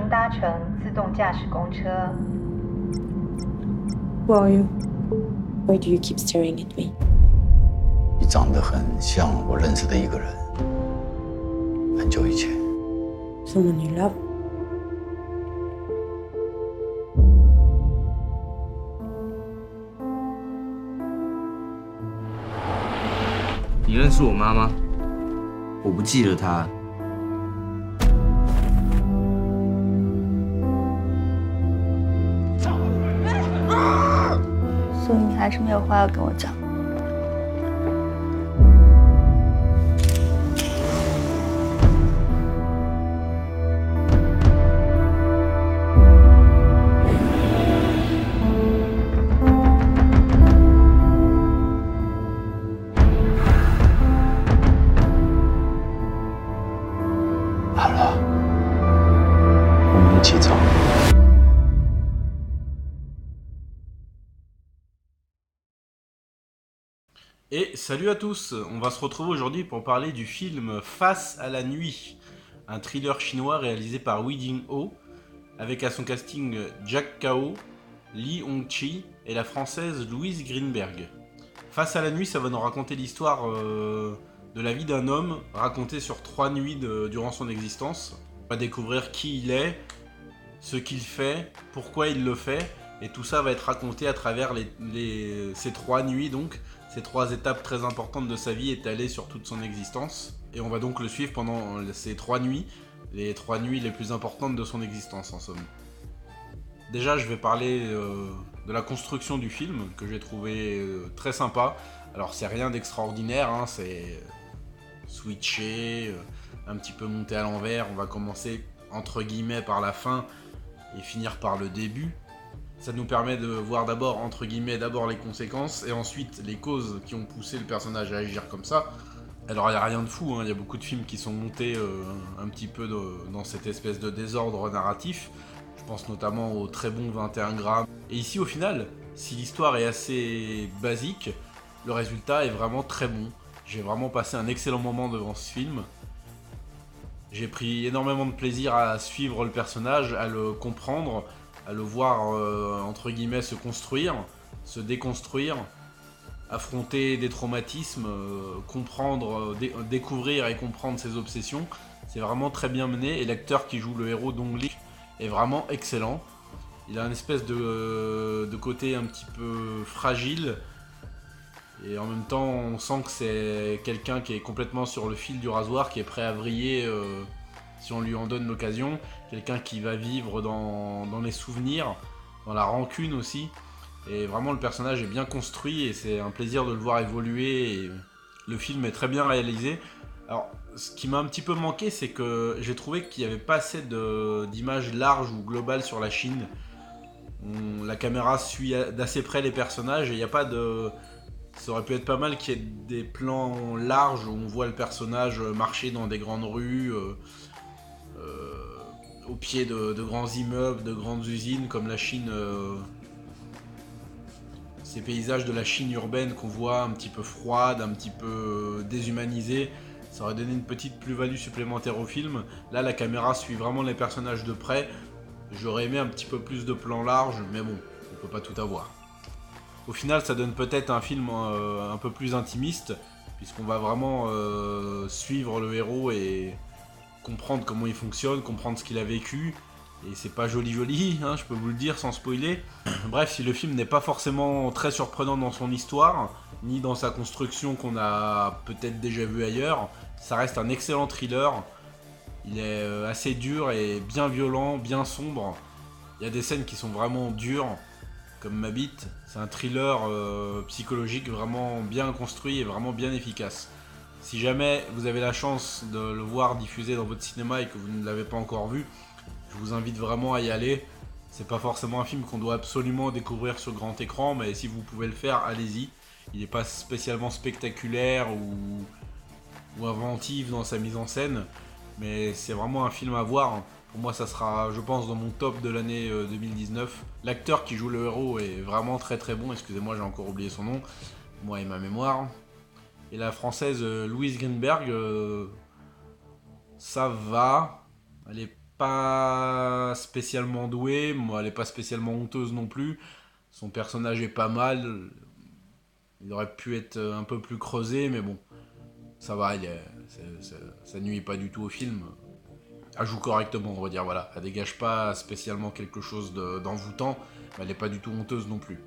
迎搭乘自动驾驶公车。Who are you? Why do you keep staring at me? 你长得很像我认识的一个人，很久以前。Someone you love? 你认识我妈吗？我不记得她。所以你还是没有话要跟我讲。好了，我们一起走。Et salut à tous, on va se retrouver aujourd'hui pour parler du film Face à la nuit, un thriller chinois réalisé par Wi Jing-ho, avec à son casting Jack Cao, Lee Hong-chi et la française Louise Greenberg. Face à la nuit, ça va nous raconter l'histoire de la vie d'un homme racontée sur 3 nuits durant son existence. On va découvrir qui il est, ce qu'il fait, pourquoi il le fait, et tout ça va être raconté à travers ces 3 nuits donc. Ces 3 étapes très importantes de sa vie étalées sur toute son existence. Et on va donc le suivre pendant ces 3 nuits, les 3 nuits les plus importantes de son existence en somme. Déjà, je vais parler de la construction du film, que j'ai trouvé très sympa. Alors, c'est rien d'extraordinaire, hein, c'est switché, un petit peu monté à l'envers. On va commencer entre guillemets par la fin et finir par le début. Ça nous permet de voir d'abord, entre guillemets, d'abord les conséquences et ensuite les causes qui ont poussé le personnage à agir comme ça. Alors il n'y a rien de fou, hein, y a beaucoup de films qui sont montés un petit peu dans cette espèce de désordre narratif. Je pense notamment au très bon 21 grammes. Et ici au final, si l'histoire est assez basique, le résultat est vraiment très bon. J'ai vraiment passé un excellent moment devant ce film. J'ai pris énormément de plaisir à suivre le personnage, à le comprendre, à le voir entre guillemets se construire, se déconstruire, affronter des traumatismes, comprendre, découvrir et comprendre ses obsessions. C'est vraiment très bien mené et l'acteur qui joue le héros Dong Li est vraiment excellent. Il a une espèce de côté un petit peu fragile et en même temps on sent que c'est quelqu'un qui est complètement sur le fil du rasoir, qui est prêt à vriller si on lui en donne l'occasion, quelqu'un qui va vivre dans les souvenirs, dans la rancune aussi. Et vraiment le personnage est bien construit et c'est un plaisir de le voir évoluer. Et le film est très bien réalisé. Alors ce qui m'a un petit peu manqué, c'est que j'ai trouvé qu'il n'y avait pas assez d'images larges ou globales sur la Chine. La caméra suit d'assez près les personnages et il n'y a pas de... Ça aurait pu être pas mal qu'il y ait des plans larges où on voit le personnage marcher dans des grandes rues, au pied de grands immeubles, de grandes usines, comme la Chine, ces paysages de la Chine urbaine qu'on voit un petit peu froide, un petit peu déshumanisée. Ça aurait donné une petite plus-value supplémentaire au film. Là, la caméra suit vraiment les personnages de près. J'aurais aimé un petit peu plus de plans larges, mais bon, on peut pas tout avoir. Au final, ça donne peut-être un film un peu plus intimiste, puisqu'on va vraiment suivre le héros et comprendre comment il fonctionne, comprendre ce qu'il a vécu. Et c'est pas joli, hein, je peux vous le dire sans spoiler. Bref, si le film n'est pas forcément très surprenant dans son histoire, ni dans sa construction qu'on a peut-être déjà vu ailleurs, ça reste un excellent thriller. Il est assez dur et bien violent, bien sombre. Il y a des scènes qui sont vraiment dures, comme Ma Bite. C'est un thriller psychologique vraiment bien construit et vraiment bien efficace. Si jamais vous avez la chance de le voir diffusé dans votre cinéma et que vous ne l'avez pas encore vu, je vous invite vraiment à y aller. C'est pas forcément un film qu'on doit absolument découvrir sur grand écran, mais si vous pouvez le faire, allez-y. Il n'est pas spécialement spectaculaire ou inventif dans sa mise en scène, mais c'est vraiment un film à voir. Pour moi, ça sera, je pense, dans mon top de l'année 2019. L'acteur qui joue le héros est vraiment très très bon. Excusez-moi, j'ai encore oublié son nom. Moi et ma mémoire. Et la française Louise Greenberg, ça va. Elle est pas spécialement douée, moi elle est pas spécialement honteuse non plus. Son personnage est pas mal. Il aurait pu être un peu plus creusé, mais bon, ça va, ça nuit pas du tout au film. Elle joue correctement, on va dire, voilà. Elle dégage pas spécialement quelque chose d'envoûtant, mais elle est pas du tout honteuse non plus.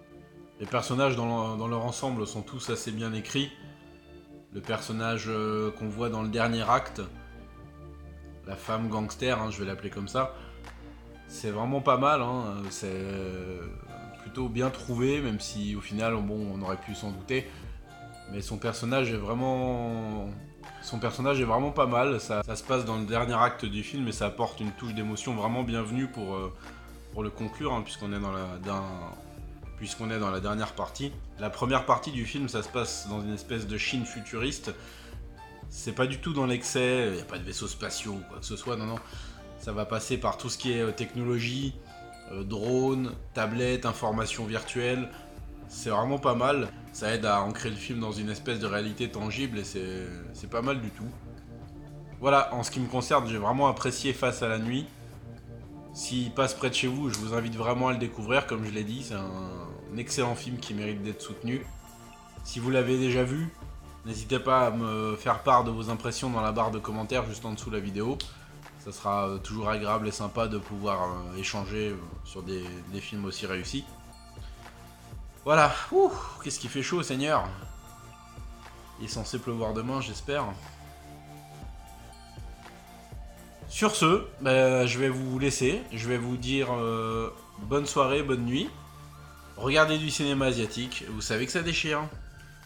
Les personnages dans leur ensemble sont tous assez bien écrits. Le personnage qu'on voit dans le dernier acte, la femme gangster, hein, je vais l'appeler comme ça, c'est vraiment pas mal, hein, c'est plutôt bien trouvé, même si au final, bon, on aurait pu s'en douter. Mais son personnage est vraiment pas mal, ça se passe dans le dernier acte du film et ça apporte une touche d'émotion vraiment bienvenue pour le conclure, hein, puisqu'on est dans la dernière partie. La première partie du film, ça se passe dans une espèce de Chine futuriste. C'est pas du tout dans l'excès, il n'y a pas de vaisseaux spatiaux ou quoi que ce soit, non. Ça va passer par tout ce qui est technologie, drones, tablettes, informations virtuelles. C'est vraiment pas mal. Ça aide à ancrer le film dans une espèce de réalité tangible et c'est pas mal du tout. Voilà, en ce qui me concerne, j'ai vraiment apprécié Face à la nuit. S'il passe près de chez vous, je vous invite vraiment à le découvrir, comme je l'ai dit, c'est un excellent film qui mérite d'être soutenu. Si vous l'avez déjà vu, n'hésitez pas à me faire part de vos impressions dans la barre de commentaires juste en dessous de la vidéo. Ça sera toujours agréable et sympa de pouvoir échanger sur des films aussi réussis. Voilà, qu'est-ce qui fait chaud, Seigneur. Il est censé pleuvoir demain, j'espère. Sur ce, je vais vous laisser. Je vais vous dire bonne soirée, bonne nuit. Regardez du cinéma asiatique, vous savez que ça déchire.